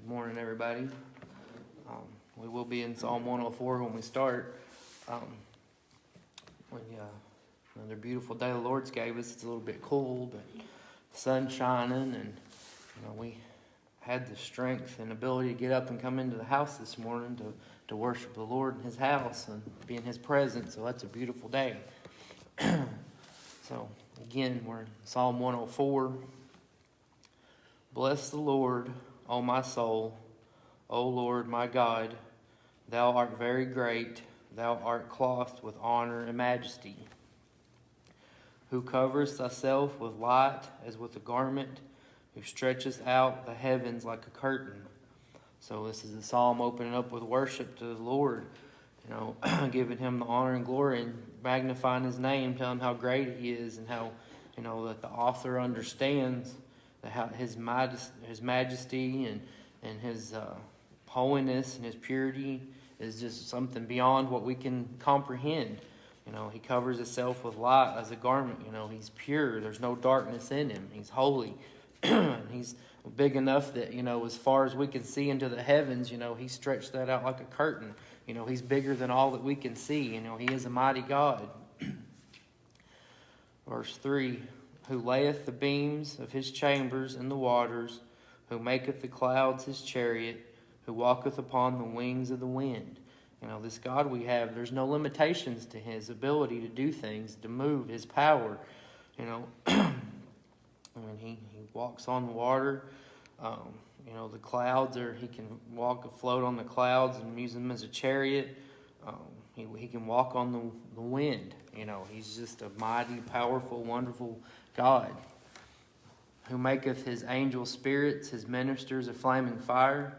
Good morning, everybody. We will be in Psalm 104 when we start. Another beautiful day the Lord's gave us. It's a little bit cool, but the sun's shining, and we had the strength and ability to get up and come into the house this morning to worship the Lord in His house and be in His presence. So that's a beautiful day. So again, we're in Psalm 104. Bless the Lord, O my soul. O Lord, my God, Thou art very great. Thou art clothed with honor and majesty. Who coverest thyself with light as with a garment, who stretchest out the heavens like a curtain. So this is the psalm opening up with worship to the Lord, giving Him the honor and glory and magnifying His name, telling Him how great He is and how, that the author understands how His majesty and His holiness and His purity is just something beyond what we can comprehend. He covers Himself with light as a garment. He's pure. There's no darkness in Him. He's holy. And He's big enough that, as far as we can see into the heavens, He stretched that out like a curtain. He's bigger than all that we can see. He is a mighty God. Verse 3, who layeth the beams of His chambers in the waters, who maketh the clouds His chariot, who walketh upon the wings of the wind. This God we have, there's no limitations to His ability to do things, to move, His power. He walks on the water. The clouds He can float on the clouds and use them as a chariot. He can walk on the wind. He's just a mighty, powerful, wonderful God. Who maketh His angel spirits, His ministers a flaming fire.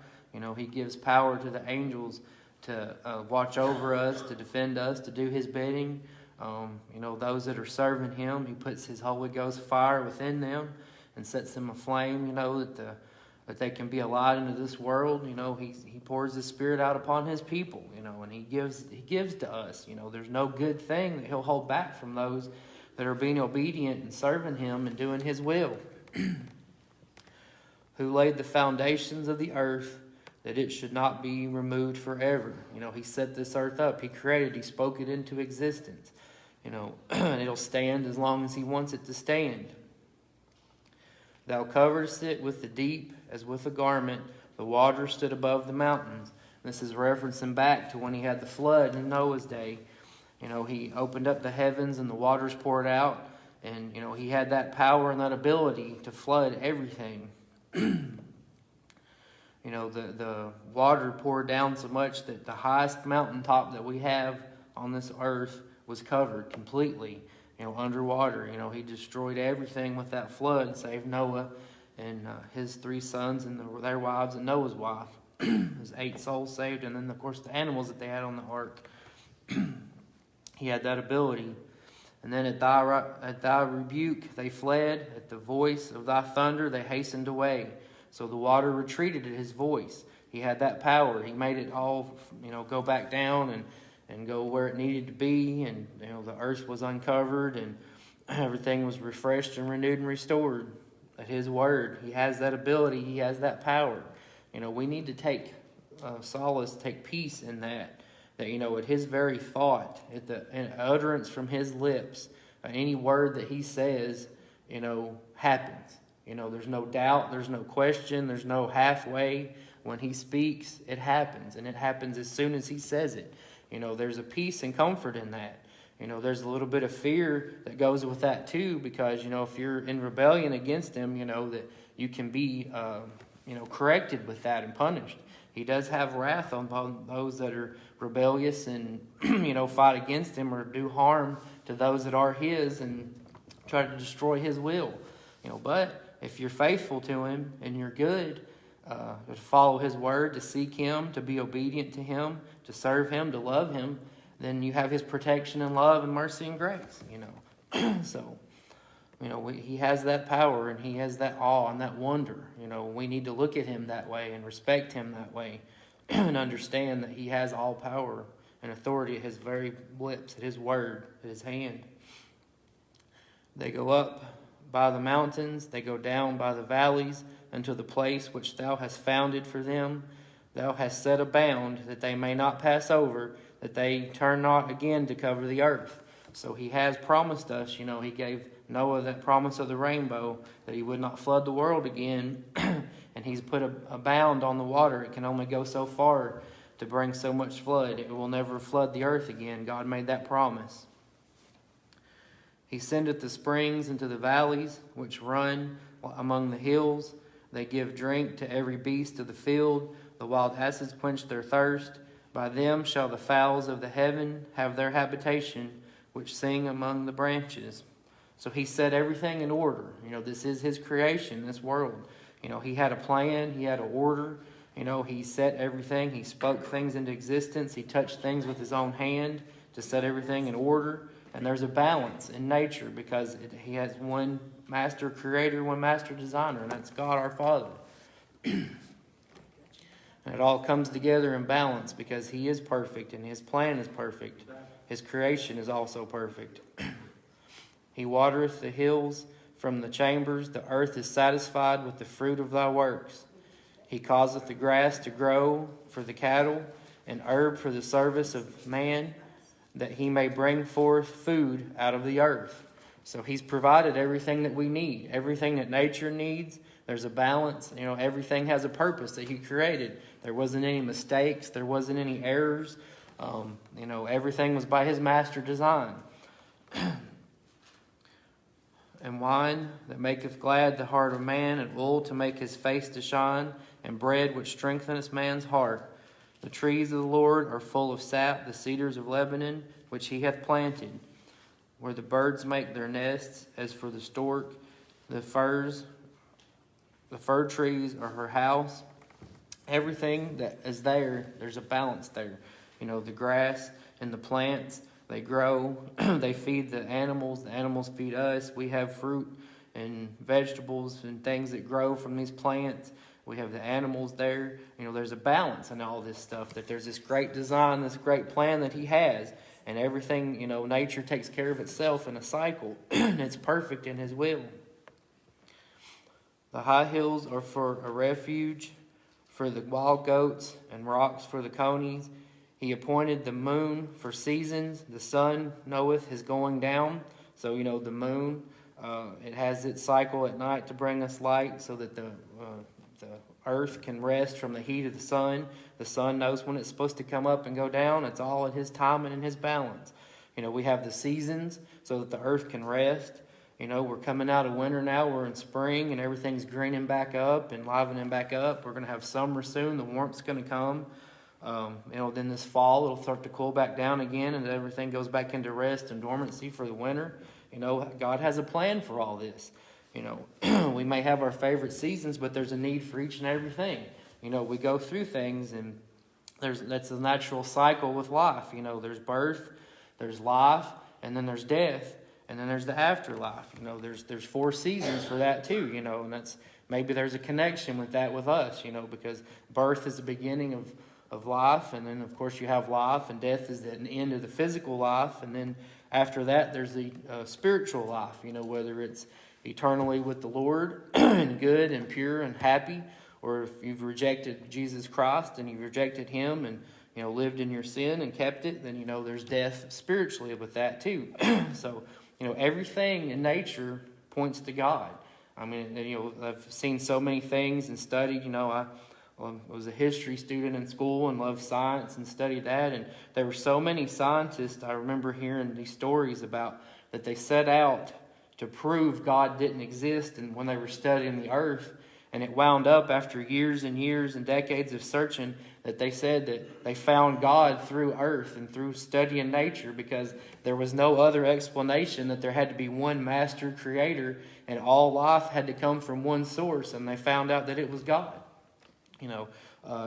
He gives power to the angels to watch over us, to defend us, to do His bidding. Those that are serving Him, He puts His Holy Ghost fire within them and sets them aflame, that they can be a light into this world. He pours His Spirit out upon His people, and He gives to us. There's no good thing that He'll hold back from those that are being obedient and serving Him and doing His will. Who laid the foundations of the earth, that it should not be removed forever. He set this earth up. He created, He spoke it into existence. And it'll stand as long as He wants it to stand. Thou coverest it with the deep as with a garment. The water stood above the mountains. This is referencing back to when He had the flood in Noah's day. He opened up the heavens and the waters poured out. And, He had that power and that ability to flood everything. The water poured down so much that the highest mountaintop that we have on this earth was covered completely, underwater. He destroyed everything with that flood, save Noah and his 3 sons and their wives and Noah's wife. There's 8 souls saved, and then, of course, the animals that they had on the ark. He had that ability. And then at thy rebuke they fled. At the voice of Thy thunder they hastened away. So the water retreated at His voice. He had that power. He made it all, go back down and go where it needed to be. And, the earth was uncovered and everything was refreshed and renewed and restored at His word. He has that ability. He has that power. We need to take solace, take peace in that at His very thought, at the utterance from His lips, any word that He says, happens. There's no doubt, there's no question, there's no halfway. When He speaks, it happens, and it happens as soon as He says it. There's a peace and comfort in that. There's a little bit of fear that goes with that too, because, if you're in rebellion against Him, that you can be, corrected with that and punished. He does have wrath on those that are rebellious and, fight against Him or do harm to those that are His and try to destroy His will. But if you're faithful to Him and you're good, to follow His word, to seek Him, to be obedient to Him, to serve Him, to love Him, then you have His protection and love and mercy and grace, So, He has that power and He has that awe and that wonder. We need to look at Him that way and respect Him that way and understand that He has all power and authority at His very lips, at His word, at His hand. They go up by the mountains, they go down by the valleys unto the place which thou hast founded for them. Thou hast set a bound that they may not pass over, that they turn not again to cover the earth. So he has promised us, he gave Noah that promise of the rainbow, that he would not flood the world again. And he's put a bound on the water. It can only go so far to bring so much flood. It will never flood the earth again. God made that promise. He sendeth the springs into the valleys, which run among the hills. They give drink to every beast of the field. The wild asses quench their thirst. By them shall the fowls of the heaven have their habitation, which sing among the branches. So he set everything in order. This is his creation, this world. He had a plan. He had an order. He set everything. He spoke things into existence. He touched things with his own hand to set everything in order. And there's a balance in nature because he has one master creator, one master designer, and that's God our Father. And it all comes together in balance because he is perfect and his plan is perfect. His creation is also perfect. He watereth the hills from the chambers. The earth is satisfied with the fruit of thy works. He causeth the grass to grow for the cattle, and herb for the service of man, that he may bring forth food out of the earth. So he's provided everything that we need, everything that nature needs. There's a balance. Everything has a purpose that he created. There wasn't any mistakes. There wasn't any errors. Everything was by his master design. And wine that maketh glad the heart of man, and oil to make his face to shine, and bread which strengtheneth man's heart. The trees of the Lord are full of sap, the cedars of Lebanon, which he hath planted, where the birds make their nests, as for the stork. The fir trees are her house. Everything that is there, there's a balance there. The grass and the plants, they grow, they feed the animals feed us. We have fruit and vegetables and things that grow from these plants. We have the animals there. There's a balance in all this stuff, that there's this great design, this great plan that he has. And everything, nature takes care of itself in a cycle. And it's perfect in his will. The high hills are for a refuge, for the wild goats, and rocks for the conies. He appointed the moon for seasons. The sun knoweth his going down. So, the moon, it has its cycle at night to bring us light so that the earth can rest from the heat of the sun. The sun knows when it's supposed to come up and go down. It's all in his time and in his balance. We have the seasons so that the earth can rest. We're coming out of winter now. We're in spring and everything's greening back up and livening back up. We're going to have summer soon. The warmth's going to come. Then this fall it'll start to cool back down again and everything goes back into rest and dormancy for the winter. God has a plan for all this. We may have our favorite seasons, but there's a need for each and everything. We go through things, and that's a natural cycle with life. There's birth, there's life, and then there's death, and then there's the afterlife. There's 4 seasons for that too. And that's maybe there's a connection with that with us. Because birth is the beginning of life, and then of course you have life, and death is the end of the physical life, and then after that there's the spiritual life. Whether it's eternally with the Lord and good and pure and happy, or if you've rejected Jesus Christ and you've rejected him and lived in your sin and kept it, then there's death spiritually with that too. So everything in nature points to God. I've seen so many things and studied. I was a history student in school and loved science and studied that, and there were so many scientists I remember hearing these stories about that they set out to prove God didn't exist, and when they were studying the earth, and it wound up after years and years and decades of searching that they said that they found God through earth and through studying nature, because there was no other explanation, that there had to be one master creator and all life had to come from one source, and they found out that it was God.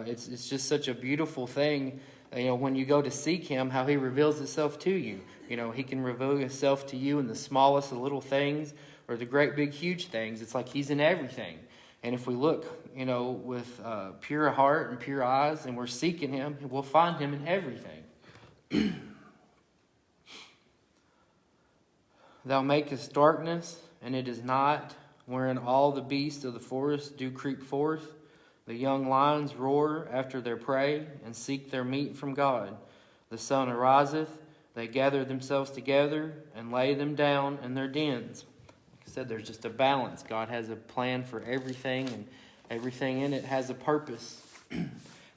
It's just such a beautiful thing, when you go to seek him, how he reveals himself to you. He can reveal himself to you in the smallest of little things or the great big huge things. It's like he's in everything. And if we look, with pure heart and pure eyes, and we're seeking him, we'll find him in everything. Thou makest darkness and it is night, wherein all the beasts of the forest do creep forth. The young lions roar after their prey, and seek their meat from God. The sun ariseth, they gather themselves together, and lay them down in their dens. Like I said, there's just a balance. God has a plan for everything, and everything in it has a purpose.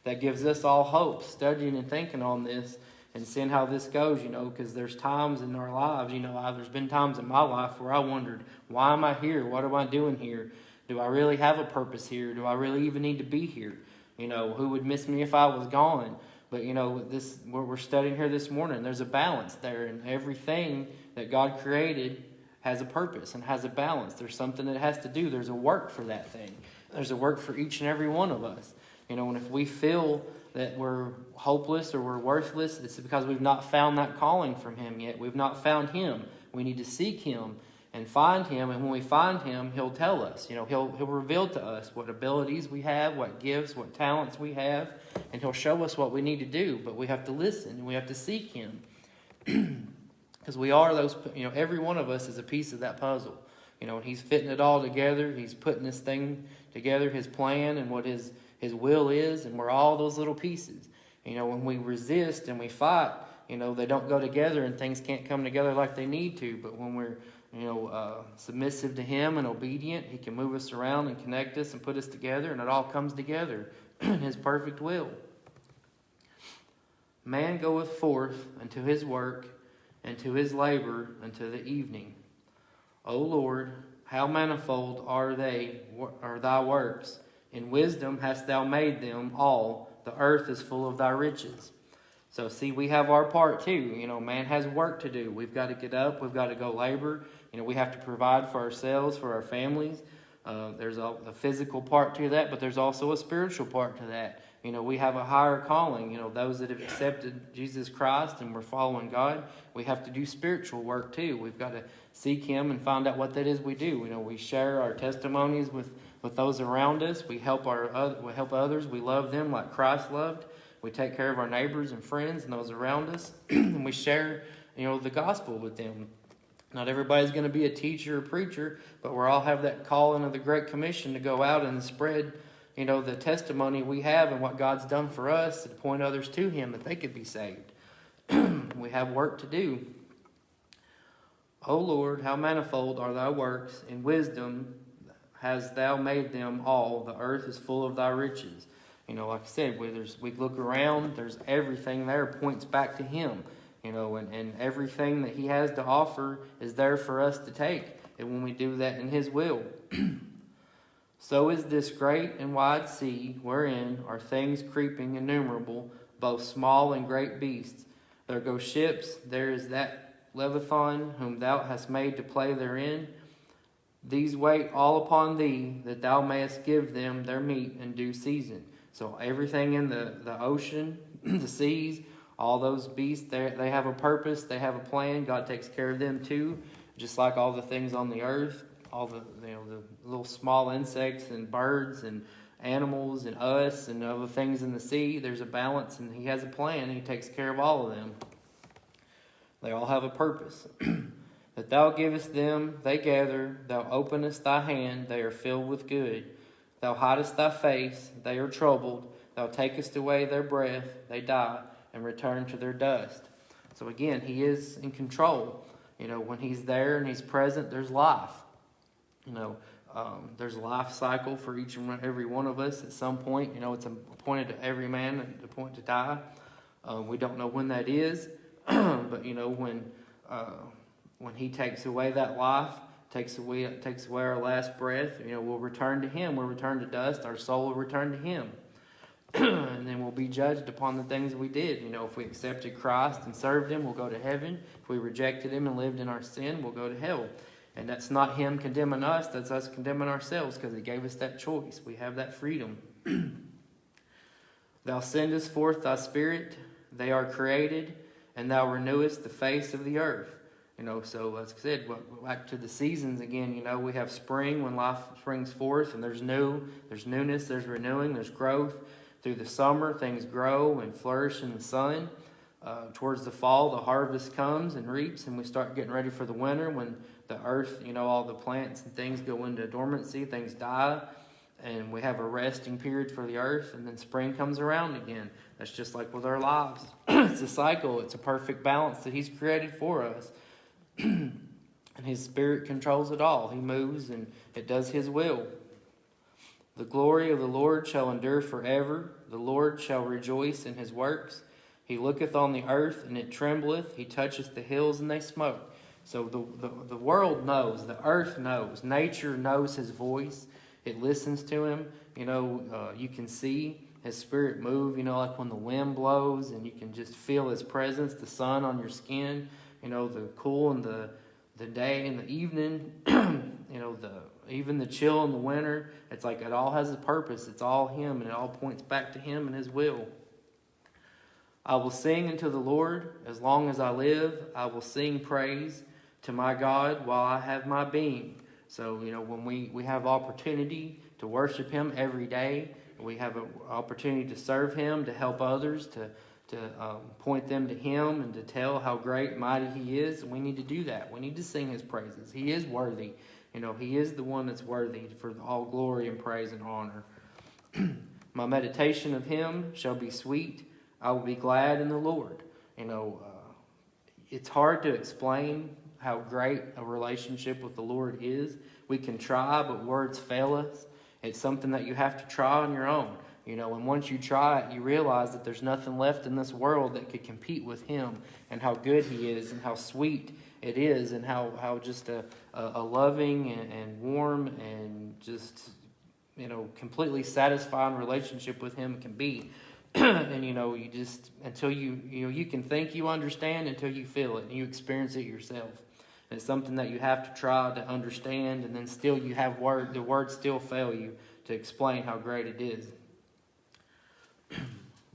That gives us all hope, studying and thinking on this, and seeing how this goes, because there's times in our lives, there's been times in my life where I wondered, why am I here? What am I doing here? Do I really have a purpose here? Do I really even need to be here? Who would miss me if I was gone? But, this what we're studying here this morning, there's a balance there, and everything that God created has a purpose and has a balance. There's something that it has to do. There's a work for that thing. There's a work for each and every one of us. And if we feel that we're hopeless or we're worthless, it's because we've not found that calling from Him yet. We've not found Him. We need to seek Him and find Him. And when we find Him, He'll tell us. He'll reveal to us what abilities we have, what gifts, what talents we have. And He'll show us what we need to do. But we have to listen and we have to seek Him. Because we are those, every one of us is a piece of that puzzle. And He's fitting it all together. He's putting this thing together, His plan and what His will is, and we're all those little pieces. When we resist and we fight, they don't go together and things can't come together like they need to. But when we're, submissive to Him and obedient, He can move us around and connect us and put us together, and it all comes together in His perfect will. Man goeth forth unto his work, and to his labor unto the evening. O Lord, how manifold are thy works! In wisdom hast thou made them all. The earth is full of thy riches. So see, we have our part too. Man has work to do. We've got to get up. We've got to go labor. We have to provide for ourselves, for our families. There's a physical part to that, but there's also a spiritual part to that. We have a higher calling. Those that have accepted Jesus Christ and we're following God, we have to do spiritual work too. We've got to seek Him and find out what that is we do. We share our testimonies with those around us. We help others. We love them like Christ loved. We take care of our neighbors and friends and those around us. And we share, the gospel with them. Not everybody's going to be a teacher or preacher, but we all have that calling of the Great Commission to go out and spread, the testimony we have and what God's done for us, to point others to Him that they could be saved. We have work to do. O Lord, how manifold are thy works! In wisdom hast thou made them all. The earth is full of thy riches. Like I said, we look around, there's everything there points back to Him. And everything that He has to offer is there for us to take. And when we do that in His will. So is this great and wide sea, wherein are things creeping innumerable, both small and great beasts. There go ships, there is that Leviathan, whom thou hast made to play therein. These wait all upon thee, that thou mayest give them their meat in due season. So everything in the ocean, the seas, all those beasts, they have a purpose, they have a plan. God takes care of them too, just like all the things on the earth, all the little small insects and birds and animals and us and other things in the sea. There's a balance, and He has a plan, and He takes care of all of them. They all have a purpose. That thou givest them, they gather. Thou openest thy hand, they are filled with good. Thou hidest thy face, they are troubled. Thou takest away their breath, they die, and return to their dust. So again, He is in control. When He's there and He's present, there's life. There's a life cycle for each and every one of us at some point. It's appointed to every man at the point to die. We don't know when that is, but when He takes away that life, takes away our last breath, we'll return to Him. We'll return to dust. Our soul will return to Him. And then we'll be judged upon the things we did. If we accepted Christ and served Him, we'll go to heaven. If we rejected Him and lived in our sin, we'll go to hell. And that's not Him condemning us, that's us condemning ourselves, because He gave us that choice. We have that freedom. Thou sendest forth thy Spirit, they are created, and thou renewest the face of the earth. So as I said, back to the seasons again, we have spring when life springs forth, and there's newness, there's renewing, there's growth. Through the summer, things grow and flourish in the sun. Towards the fall, the harvest comes and reaps, and we start getting ready for the winter when the earth, all the plants and things go into dormancy, things die, and we have a resting period for the earth, and then spring comes around again. That's just like with our lives. It's a cycle. It's a perfect balance that He's created for us. And His Spirit controls it all. He moves and it does His will. The glory of the Lord shall endure forever. The Lord shall rejoice in His works. He looketh on the earth, and it trembleth. He toucheth the hills, and they smoke. So the world knows. The earth knows. Nature knows His voice. It listens to Him. You can see His Spirit move, like when the wind blows, and you can just feel His presence, the sun on your skin, the cool and the day and the evening, even the chill in the winter. It's like it all has a purpose. It's all Him, and it all points back to Him and His will. I will sing unto the Lord as long as I live. I will sing praise to my God while I have my being. So, when we have opportunity to worship Him every day, we have an opportunity to serve Him, to help others, to point them to Him, and to tell how great, mighty He is. And we need to do that. We need to sing His praises. He is worthy. He is the one that's worthy for all glory and praise and honor. My meditation of Him shall be sweet. I will be glad in the Lord. It's hard to explain how great a relationship with the Lord is. We can try, but words fail us. It's something that you have to try on your own. And once you try it, you realize that there's nothing left in this world that could compete with Him, and how good He is, and how sweet it is, and how just a loving and warm and just, completely satisfying relationship with Him can be. And you just, until you can think you understand until you feel it and you experience it yourself. And it's something that you have to try to understand, and then still you have the words still fail you to explain how great it is.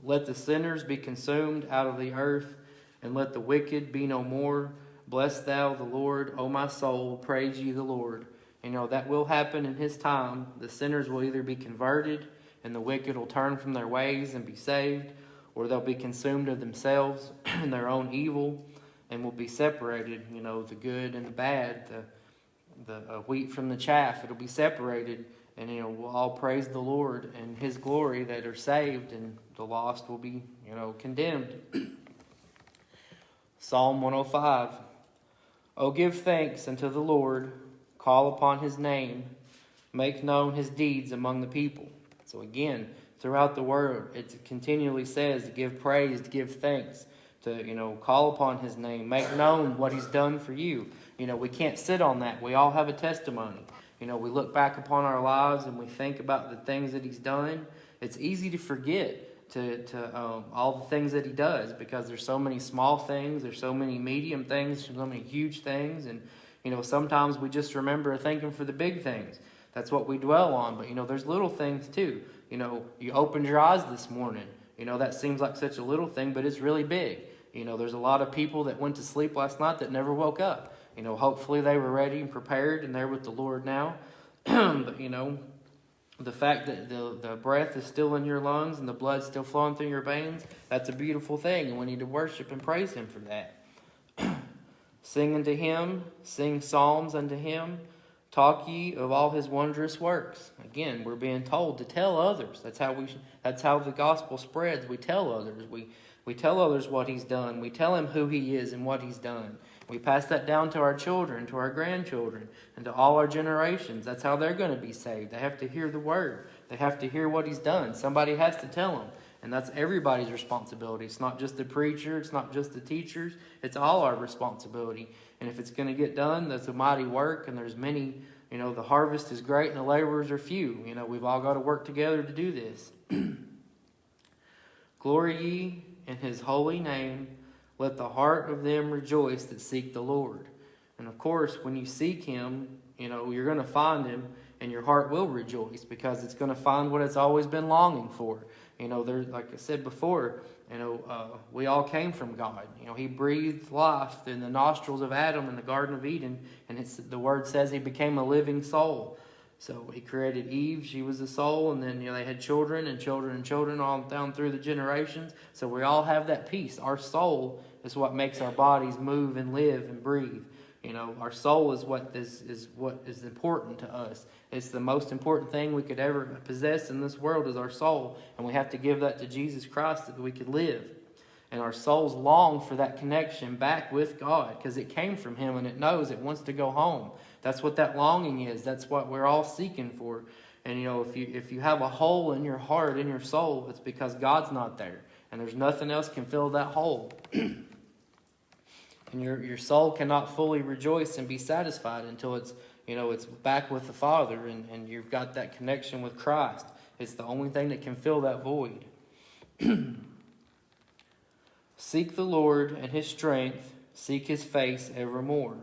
Let the sinners be consumed out of the earth, and let the wicked be no more. Bless thou the Lord, O my soul, praise ye the Lord. That will happen in His time. The sinners will either be converted, and the wicked will turn from their ways and be saved, or they'll be consumed of themselves and their own evil, and will be separated, the good and the bad, the wheat from the chaff. It'll be separated, and, we'll all praise the Lord and His glory that are saved, and the lost will be, condemned. Psalm 105. O give thanks unto the Lord, call upon His name, make known His deeds among the people. So again, throughout the word, it continually says to give praise, to give thanks, to, call upon His name, make known what He's done for you. We can't sit on that. We all have a testimony. We look back upon our lives and we think about the things that He's done. It's easy to forget to all the things that He does, because there's so many small things, there's so many medium things, so many huge things, and sometimes we just remember thanking for the big things. That's what we dwell on. But there's little things too. You opened your eyes this morning. That seems like such a little thing, but it's really big. There's a lot of people that went to sleep last night that never woke up. Hopefully they were ready and prepared, and they're with the Lord now. But the fact that the breath is still in your lungs and the blood's still flowing through your veins, that's a beautiful thing, and we need to worship and praise Him for that. Sing unto Him, sing psalms unto Him, talk ye of all His wondrous works. Again, we're being told to tell others. That's how the gospel spreads. We tell others. We tell others what He's done. We tell Him who He is and what He's done. We pass that down to our children, to our grandchildren, and to all our generations. That's how they're going to be saved. They have to hear the word. They have to hear what He's done. Somebody has to tell them. And that's everybody's responsibility. It's not just the preacher. It's not just the teachers. It's all our responsibility. And if it's going to get done, that's a mighty work. And there's many, the harvest is great and the laborers are few. We've all got to work together to do this. Glory ye in His holy name. Let the heart of them rejoice that seek the Lord. And of course, when you seek Him, you're going to find Him, and your heart will rejoice, because it's going to find what it's always been longing for. There's, like I said before, we all came from God. He breathed life in the nostrils of Adam in the Garden of Eden, and the word says He became a living soul. So He created Eve, she was a soul, and then they had children and children and children all down through the generations. So we all have that peace. Our soul is what makes our bodies move and live and breathe. You know, our soul is what is important to us. It's the most important thing we could ever possess in this world is our soul. And we have to give that to Jesus Christ so that we could live. And our souls long for that connection back with God because it came from Him and it knows it wants to go home. That's what that longing is. That's what we're all seeking for. And, you know, if you have a hole in your heart, in your soul, it's because God's not there. And there's nothing else can fill that hole. And your soul cannot fully rejoice and be satisfied until it's back with the Father and you've got that connection with Christ. It's the only thing that can fill that void. Seek the Lord and His strength. Seek His face evermore.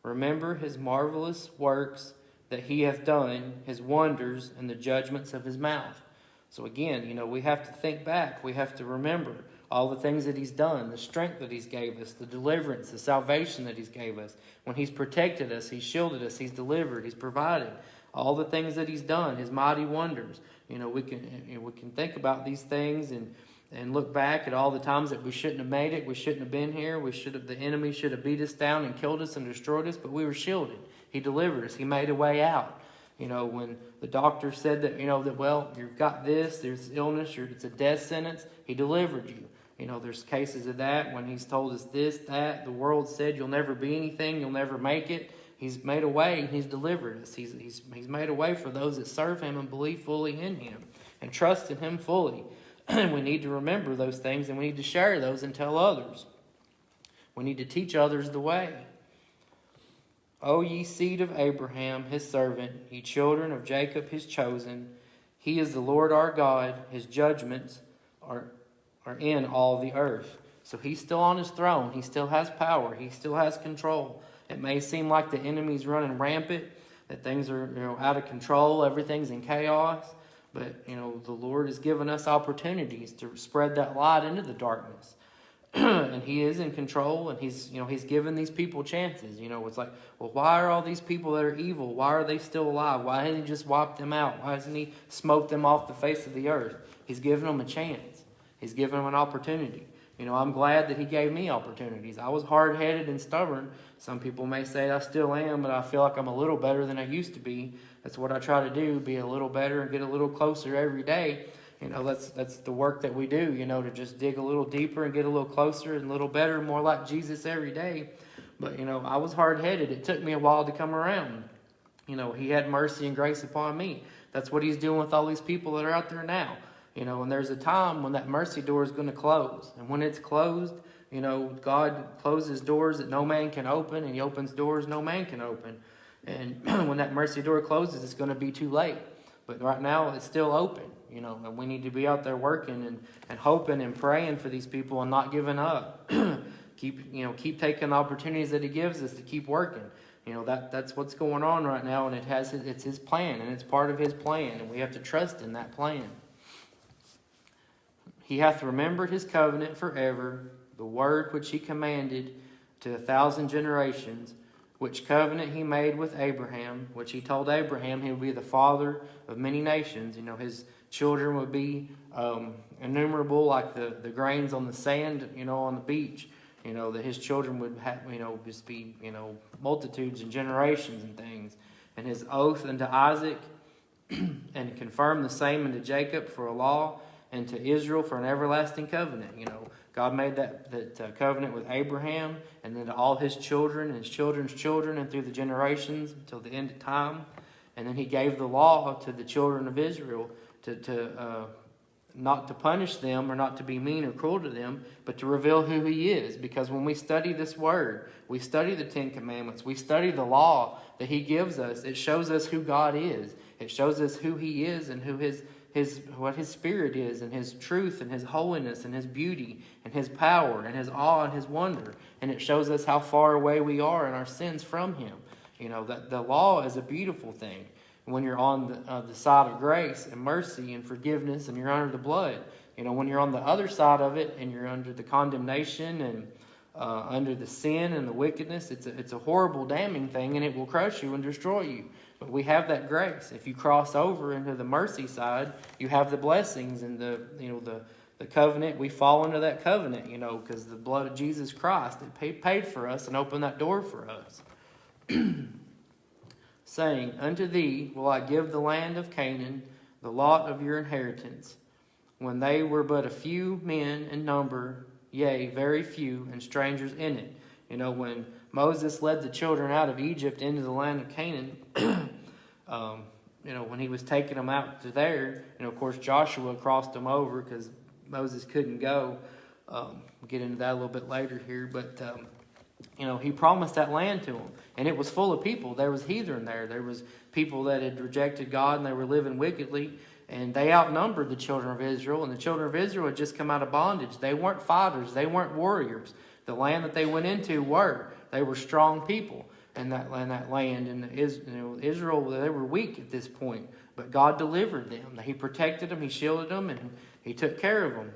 Remember His marvelous works that He hath done, His wonders, and the judgments of His mouth. So again, you know, we have to think back. We have to remember all the things that He's done, the strength that He's gave us, the deliverance, the salvation that He's gave us. When He's protected us, He's shielded us, He's delivered, He's provided. All the things that He's done, His mighty wonders. You know, we can think about these things and look back at all the times that we shouldn't have made it. We shouldn't have been here. The enemy should have beat us down and killed us and destroyed us, but we were shielded. He delivered us. He made a way out. You know, when the doctor said that, well, you've got this, there's illness, it's a death sentence, He delivered you. You know, there's cases of that when He's told us this, that. The world said you'll never be anything, you'll never make it. He's made a way and He's delivered us. He's made a way for those that serve Him and believe fully in Him and trust in Him fully. We need to remember those things and we need to share those and tell others. We need to teach others the way. O ye seed of Abraham, His servant, ye children of Jacob, His chosen. He is the Lord our God. His judgments are in all the earth. So He's still on His throne. He still has power. He still has control. It may seem like the enemy's running rampant, that things are out of control, everything's in chaos. But, the Lord has given us opportunities to spread that light into the darkness. And He is in control, and He's given these people chances. It's like, well, why are all these people that are evil, why are they still alive? Why hasn't He just wiped them out? Why hasn't He smoked them off the face of the earth? He's given them a chance. He's given them an opportunity. I'm glad that He gave me opportunities. I was hard-headed and stubborn. Some people may say I still am, but I feel like I'm a little better than I used to be. That's what I try to do, be a little better and get a little closer every day. That's the work that we do, to just dig a little deeper and get a little closer and a little better, more like Jesus every day. But, I was hard-headed. It took me a while to come around. He had mercy and grace upon me. That's what He's doing with all these people that are out there now. And there's a time when that mercy door is going to close. And when it's closed, God closes doors that no man can open, and He opens doors no man can open. And when that mercy door closes, it's going to be too late. But right now, it's still open, and we need to be out there working and hoping and praying for these people and not giving up. Keep taking the opportunities that He gives us to keep working. That's what's going on right now, and it's His plan, and it's part of His plan, and we have to trust in that plan. He hath remembered His covenant forever, the word which He commanded to 1,000 generations, which covenant He made with Abraham, which He told Abraham He would be the father of many nations. His children would be innumerable, like the grains on the sand, on the beach. That His children would have, just be, multitudes and generations and things. And His oath unto Isaac, and confirmed the same unto Jacob for a law, and to Israel for an everlasting covenant. God made that covenant with Abraham, and then to all his children and his children's children, and through the generations until the end of time. And then He gave the law to the children of Israel to not to punish them or not to be mean or cruel to them, but to reveal who He is. Because when we study this Word, we study the Ten Commandments, we study the law that He gives us, it shows us who God is. It shows us who He is and who what His Spirit is, and His truth and His holiness and His beauty and His power and His awe and His wonder. And it shows us how far away we are in our sins from Him. That the law is a beautiful thing. When you're on the side of grace and mercy and forgiveness, and you're under the blood. When you're on the other side of it and you're under the condemnation and under the sin and the wickedness, it's a horrible, damning thing, and it will crush you and destroy you. But we have that grace. If you cross over into the mercy side, you have the blessings and the the covenant, we fall into that covenant, because the blood of Jesus Christ, it paid for us and opened that door for us. Saying, unto thee will I give the land of Canaan, the lot of your inheritance. When they were but a few men in number, yea, very few, and strangers in it. When Moses led the children out of Egypt into the land of Canaan, when he was taking them out to there, of course Joshua crossed them over because Moses couldn't go. We'll get into that a little bit later here, but he promised that land to them, and it was full of people. There was heathen there. There was people that had rejected God, and they were living wickedly, and they outnumbered the children of Israel, and the children of Israel had just come out of bondage. They weren't fighters. They weren't warriors. The land that they went into they were strong people in that land, and Israel, they were weak at this point, but God delivered them. He protected them, He shielded them, and He took care of them.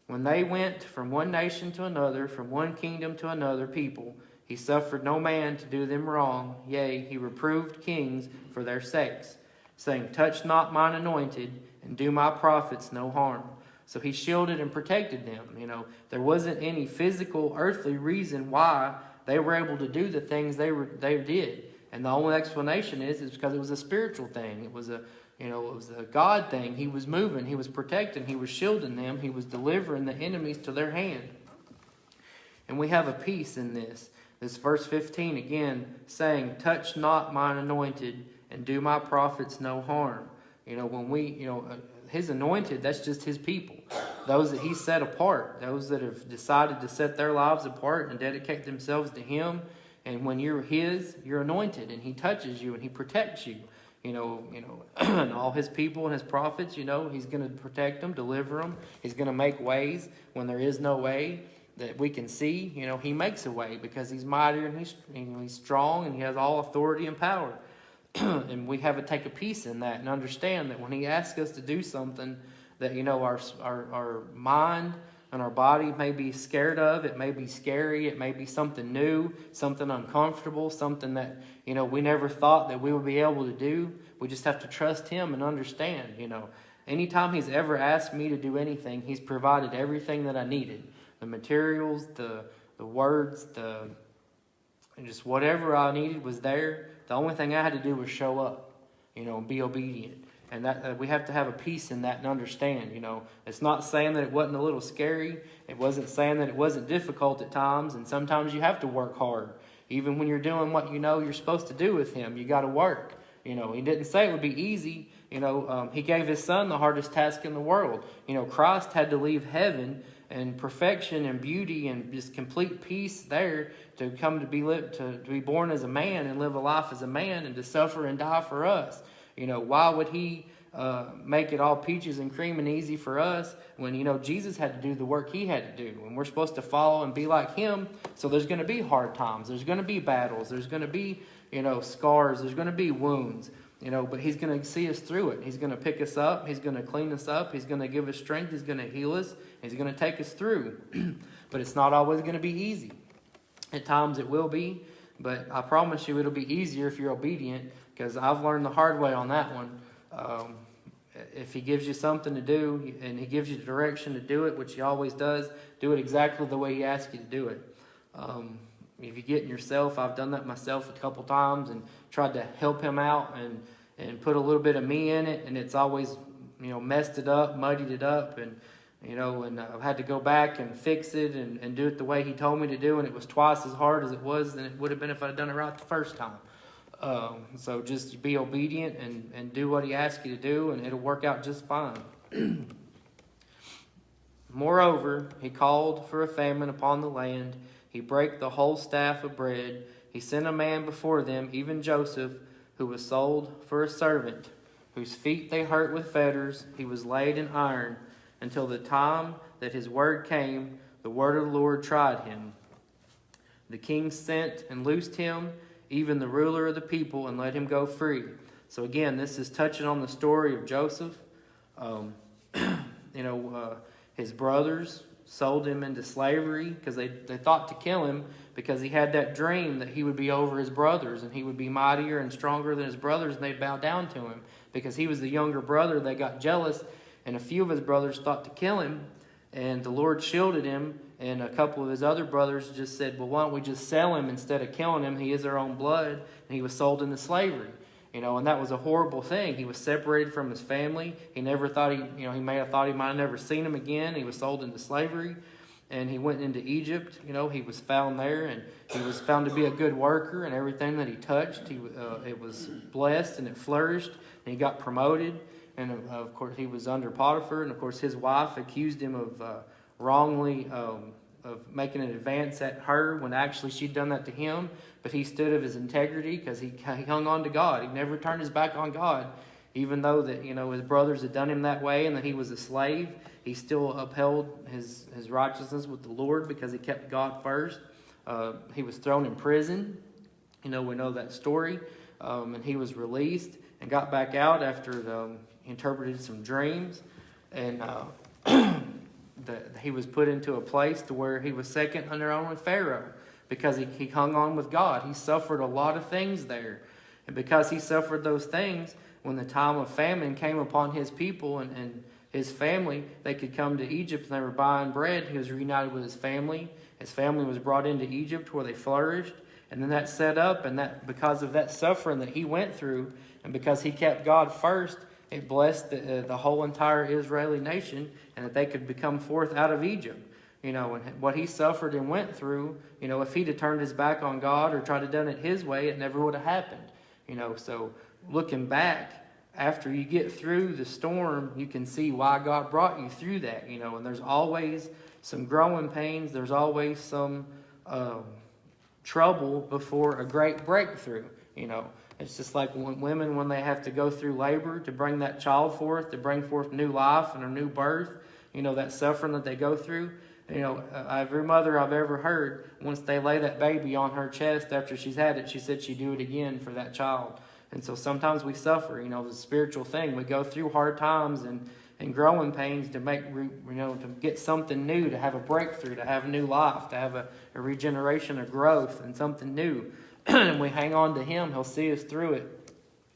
When they went from one nation to another, from one kingdom to another people, He suffered no man to do them wrong. Yea, He reproved kings for their sakes, saying, touch not mine anointed, and do my prophets no harm. So He shielded and protected them. There wasn't any physical, earthly reason why they were able to do the things they did. And the only explanation is because it was a spiritual thing. It was a God thing. He was moving. He was protecting. He was shielding them. He was delivering the enemies to their hand. And we have a peace in this. This verse 15 again saying, touch not mine anointed and do my prophets no harm. When His anointed, that's just His people. Those that He set apart. Those that have decided to set their lives apart and dedicate themselves to Him. And when you're His, you're anointed, and He touches you and He protects you. And all His people and His prophets, He's going to protect them, deliver them. He's going to make ways when there is no way that we can see. He makes a way because He's mightier and He's strong and He has all authority and power. And we have to take a peace in that and understand that when He asks us to do something that, our mind and our body may be scared of, it may be scary, it may be something new, something uncomfortable, something that, we never thought that we would be able to do. We just have to trust Him and understand, Anytime He's ever asked me to do anything, He's provided everything that I needed. The materials, the words, and just whatever I needed was there. The only thing I had to do was show up, and be obedient. And that we have to have a peace in that and understand, It's not saying that it wasn't a little scary. It wasn't saying that it wasn't difficult at times. And sometimes you have to work hard. Even when you're doing what you're supposed to do with Him, you got to work. He didn't say it would be easy. He gave His Son the hardest task in the world. Christ had to leave heaven and perfection and beauty and just complete peace there to come to be born as a man and live a life as a man and to suffer and die for us. Why would He make it all peaches and cream and easy for us when, Jesus had to do the work He had to do. And we're supposed to follow and be like Him. So there's going to be hard times. There's going to be battles. There's going to be, scars. There's going to be wounds. But He's going to see us through it. He's going to pick us up. He's going to clean us up. He's going to give us strength. He's going to heal us. He's going to take us through. But it's not always going to be easy. At times it will be. But I promise you it'll be easier if you're obedient. Because I've learned the hard way on that one. If He gives you something to do and He gives you the direction to do it, which He always does, do it exactly the way He asks you to do it. If you get in yourself, I've done that myself a couple times and tried to help Him out and put a little bit of me in it, and it's always messed it up, muddied it up, and I've had to go back and fix it and do it the way He told me to do, and it was twice as hard as it was than it would have been if I'd done it right the first time. So just be obedient and do what He asks you to do, and it'll work out just fine. Moreover, He called for a famine upon the land. He brake the whole staff of bread. He sent a man before them, even Joseph, who was sold for a servant, whose feet they hurt with fetters. He was laid in iron until the time that his word came. The word of the Lord tried him. The king sent and loosed him, even the ruler of the people, and let him go free. So again, this is touching on the story of Joseph. His brothers sold him into slavery because they thought to kill him because he had that dream that he would be over his brothers and he would be mightier and stronger than his brothers, and they'd bow down to him because he was the younger brother. They got jealous And a few of his brothers thought to kill him, and the Lord shielded him. And a couple of his other brothers just said, well, why don't we just sell him instead of killing him? He is our own blood. And he was sold into slavery. And that was a horrible thing. He was separated from his family. He never thought he may have thought he might have never seen him again. He was sold into slavery. And he went into Egypt. He was found there, and he was found to be a good worker, and everything that he touched, it was blessed and it flourished, and he got promoted. And of course, he was under Potiphar, and of course, his wife accused him of wrongly of making an advance at her when actually she'd done that to him. But he stood of his integrity because he hung on to God. He never turned his back on God, even though that his brothers had done him that way and that he was a slave. He still upheld his righteousness with the Lord because he kept God first. He was thrown in prison. We know that story. And he was released and got back out after he interpreted some dreams. And he was put into a place to where he was second under only Pharaoh because he hung on with God. He suffered a lot of things there. And because he suffered those things, when the time of famine came upon his people and his family, they could come to Egypt and they were buying bread. He was reunited with his family. His family was brought into Egypt where they flourished. And then that set up, and that because of that suffering that he went through, and because he kept God first, it blessed the whole entire Israeli nation, and that they could become forth out of Egypt. And what he suffered and went through, if he'd have turned his back on God or tried to done it his way, it never would have happened. So looking back, after you get through the storm, you can see why God brought you through that, and there's always some growing pains. There's always some trouble before a great breakthrough. It's just like women when they have to go through labor to bring that child forth, to bring forth new life and a new birth, that suffering that they go through. Every mother I've ever heard, once they lay that baby on her chest after she's had it, she said she'd do it again for that child. And so sometimes we suffer, it's a spiritual thing. We go through hard times and growing pains to to get something new, to have a breakthrough, to have new life, to have a regeneration, a growth, and something new. And we hang on to Him, He'll see us through it.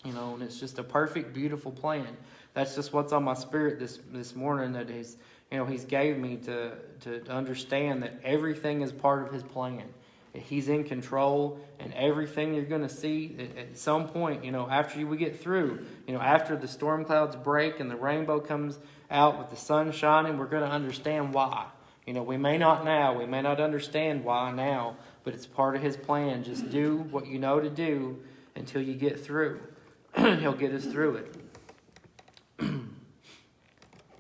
And it's just a perfect, beautiful plan. That's just what's on my spirit this morning, that He's gave me to understand that everything is part of His plan. He's in control, and everything you're going to see at some point, after we get through, after the storm clouds break and the rainbow comes out with the sun shining, we're going to understand why. We may not now, we may not understand why now, but it's part of His plan. Just do what you know to do until you get through. He'll get us through it.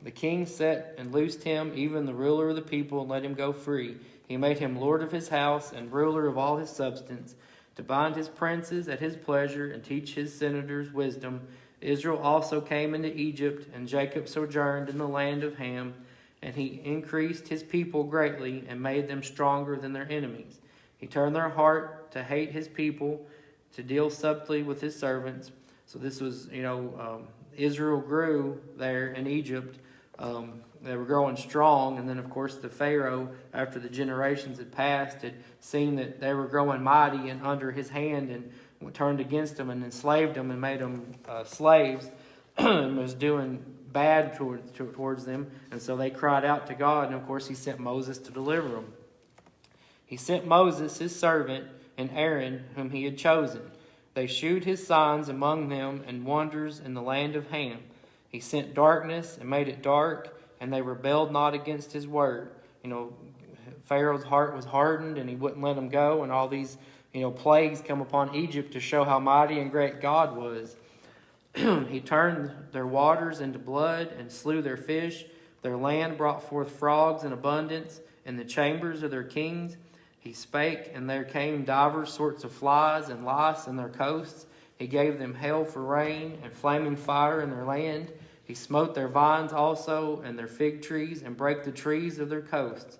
The king set and loosed him, even the ruler of the people, and let him go free. He made him lord of his house and ruler of all his substance, to bind his princes at his pleasure and teach his senators wisdom. Israel also came into Egypt, and Jacob sojourned in the land of Ham. And he increased his people greatly and made them stronger than their enemies. He turned their heart to hate his people, to deal subtly with his servants. So this was, Israel grew there in Egypt. They were growing strong, and then of course the Pharaoh, after the generations had passed, had seen that they were growing mighty and under his hand, and turned against them and enslaved them and made them slaves, and was doing bad towards them. And so they cried out to God, and of course He sent Moses to deliver them. He sent Moses, his servant, and Aaron, whom He had chosen. They shewed His signs among them and wonders in the land of Ham. He sent darkness and made it dark, and they rebelled not against His word. Pharaoh's heart was hardened, and he wouldn't let them go, and all these, plagues come upon Egypt to show how mighty and great God was. He turned their waters into blood and slew their fish. Their land brought forth frogs in abundance in the chambers of their kings. He spake, and there came divers sorts of flies and lice in their coasts. He gave them hail for rain and flaming fire in their land. He smote their vines also and their fig trees, and brake the trees of their coasts.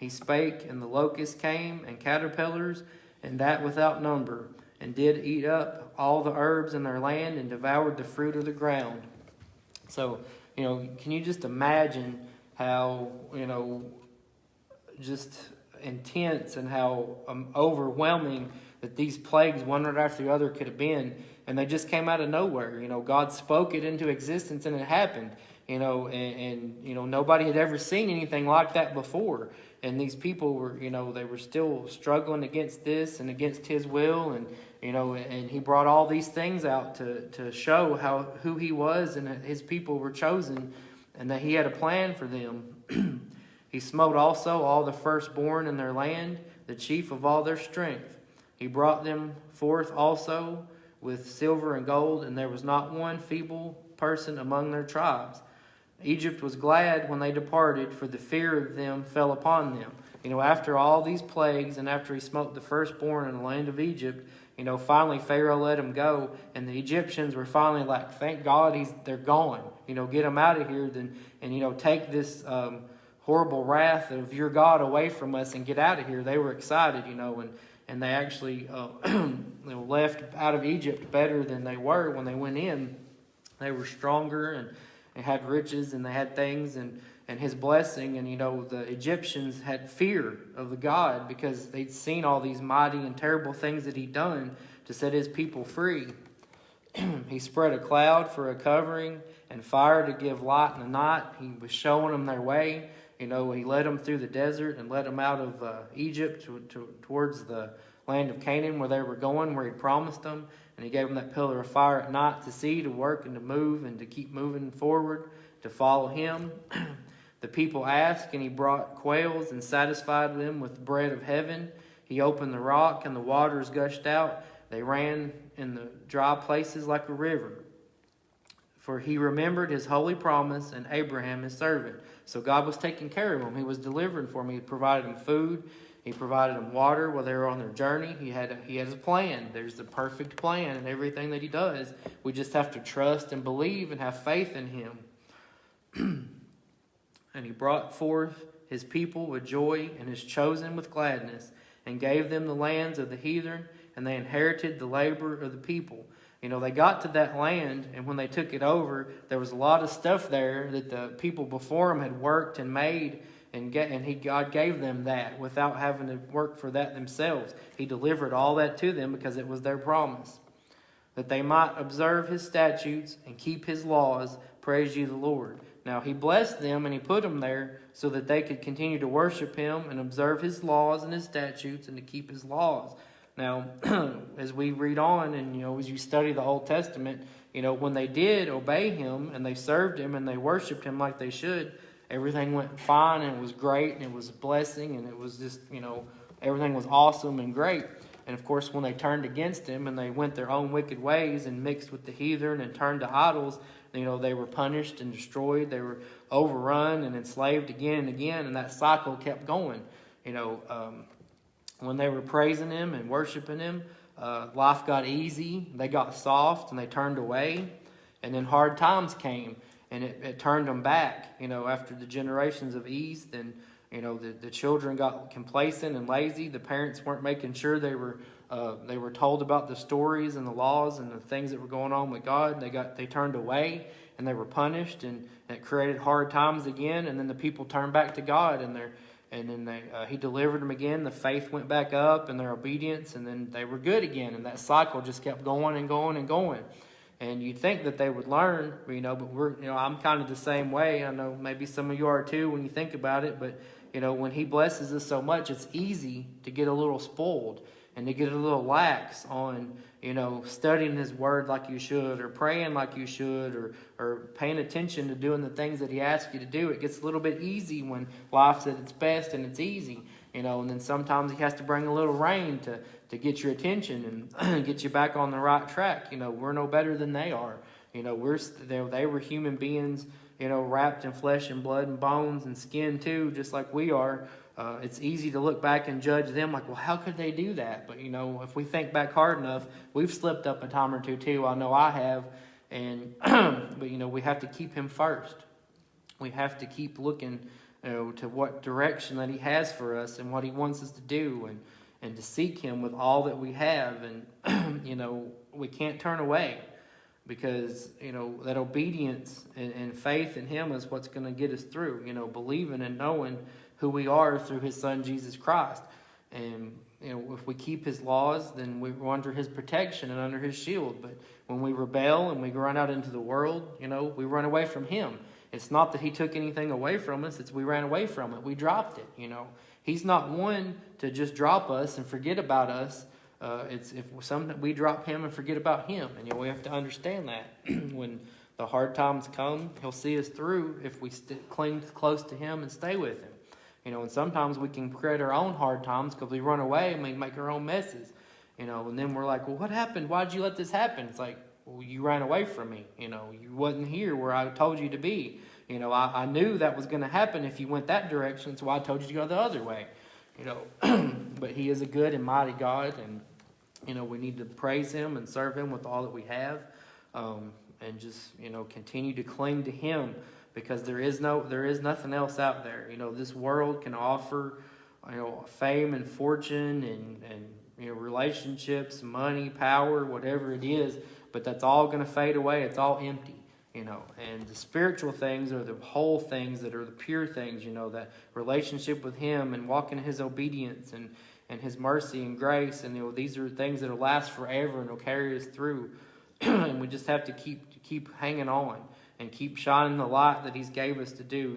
He spake, and the locusts came, and caterpillars, and that without number, and did eat up all the herbs in their land, and devoured the fruit of the ground. So, can you just imagine how, just intense and how overwhelming that these plagues, one right after the other, could have been, and they just came out of nowhere. God spoke it into existence, and it happened. And nobody had ever seen anything like that before. And these people were, they were still struggling against this and against His will, and He brought all these things out to show who He was, and that His people were chosen, and that He had a plan for them. He smote also all the firstborn in their land, the chief of all their strength. He brought them forth also with silver and gold, and there was not one feeble person among their tribes. Egypt was glad when they departed, for the fear of them fell upon them. After all these plagues, and after he smote the firstborn in the land of Egypt, finally Pharaoh let them go, and the Egyptians were finally like, thank God they're gone. Get them out of here, and take this horrible wrath of your God away from us and get out of here. They were excited, and they actually left out of Egypt better than they were when they went in. They were stronger and had riches, and they had things and His blessing. And the Egyptians had fear of the God because they'd seen all these mighty and terrible things that He'd done to set His people free. He spread a cloud for a covering and fire to give light in the night. He was showing them their way. He led them through the desert and led them out of Egypt towards the land of Canaan where they were going, where He promised them. And He gave them that pillar of fire at night to see, to work, and to move, and to keep moving forward, to follow Him. The people asked, and He brought quails and satisfied them with bread of heaven. He opened the rock, and the waters gushed out. They ran in the dry places like a river. For He remembered His holy promise and Abraham His servant. So God was taking care of them. He was delivering for them. He provided them food. He provided them water while they were on their journey. He had a plan. There's the perfect plan in everything that He does. We just have to trust and believe and have faith in Him. And He brought forth His people with joy and His chosen with gladness, and gave them the lands of the heathen, and they inherited the labor of the people. They got to that land, and when they took it over, there was a lot of stuff there that the people before them had worked and made, and God gave them that without having to work for that themselves. He delivered all that to them because it was their promise. That they might observe His statutes and keep His laws, praise ye the Lord. Now He blessed them, and He put them there so that they could continue to worship Him and observe His laws and His statutes and to keep His laws. Now, as we read on and, as you study the Old Testament, when they did obey Him and they served Him and they worshiped Him like they should, everything went fine, and it was great, and it was a blessing, and it was just, everything was awesome and great. And of course, when they turned against Him and they went their own wicked ways and mixed with the heathen and turned to idols, they were punished and destroyed. They were overrun and enslaved again and again, and that cycle kept going. When they were praising Him and worshiping Him, life got easy. They got soft and they turned away. And then hard times came, and it turned them back. After the generations of ease, then the children got complacent and lazy. The parents weren't making sure they were told about the stories and the laws and the things that were going on with God. They turned away, and they were punished, and it created hard times again. And then the people turned back to God, and He delivered them again. The faith went back up, and their obedience, and then they were good again. And that cycle just kept going and going and going. And you'd think that they would learn, but I'm kind of the same way. I know maybe some of you are too when you think about it. But when He blesses us so much, it's easy to get a little spoiled and to get a little lax on studying His Word like you should, or praying like you should, or paying attention to doing the things that He asks you to do. It gets a little bit easy when life's at its best and it's easy, and then sometimes He has to bring a little rain to get your attention and get you back on the right track. We're no better than they are. They were human beings, wrapped in flesh and blood and bones and skin too, just like we are. It's easy to look back and judge them like, well, how could they do that? But, if we think back hard enough, we've slipped up a time or two too. I know I have. And but, we have to keep Him first. We have to keep looking to what direction that He has for us and what He wants us to do, and to seek Him with all that we have. And, we can't turn away, because, that obedience and faith in Him is what's going to get us through, believing and knowing who we are through His Son, Jesus Christ. And, if we keep his laws, then we're under his protection and under his shield. But when we rebel and we run out into the world, we run away from him. It's not that he took anything away from us. It's we ran away from it. We dropped it, He's not one to just drop us and forget about us. It's if we drop him and forget about him. And we have to understand that. When the hard times come, he'll see us through if we cling close to him and stay with him. And sometimes we can create our own hard times because we run away and we make our own messes. And then we're like, well, what happened? Why'd you let this happen? It's like, well, you ran away from me. You wasn't here where I told you to be. I knew that was going to happen if you went that direction, so I told you to go the other way. But he is a good and mighty God, and we need to praise him and serve him with all that we have, and just continue to cling to him, because there is nothing else out there. This world can offer fame and fortune and relationships, money, power, whatever it is, but that's all going to fade away. It's all empty. And the spiritual things are the whole things that are the pure things, that relationship with him and walking in his obedience and his mercy and grace. And, these are things that will last forever and will carry us through. And we just have to keep hanging on and keep shining the light that he's gave us to do.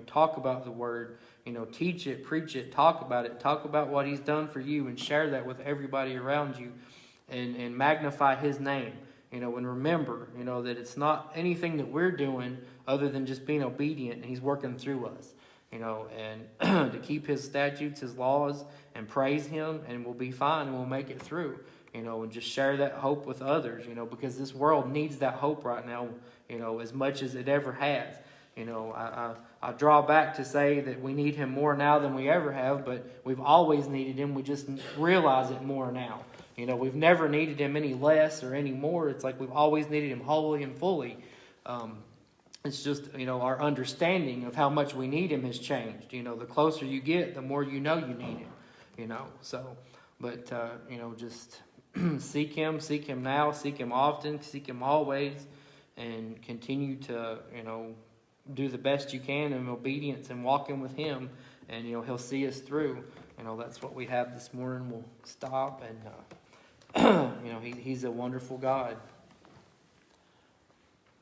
Talk about the word, teach it, preach it, talk about what he's done for you, and share that with everybody around you, and magnify his name. And remember, that it's not anything that we're doing other than just being obedient, and he's working through us, and to keep his statutes, his laws, and praise him, and we'll be fine, and we'll make it through, and just share that hope with others, because this world needs that hope right now, as much as it ever has. I draw back to say that we need him more now than we ever have, but we've always needed him. We just realize it more now. We've never needed him any less or any more. It's like we've always needed him wholly and fully. It's just, our understanding of how much we need him has changed. The closer you get, the more you need him, So, but, just seek him now, seek him often, seek him always, and continue to, do the best you can in obedience and walking with him, and, he'll see us through. That's what we have this morning. We'll stop and... he's a wonderful God.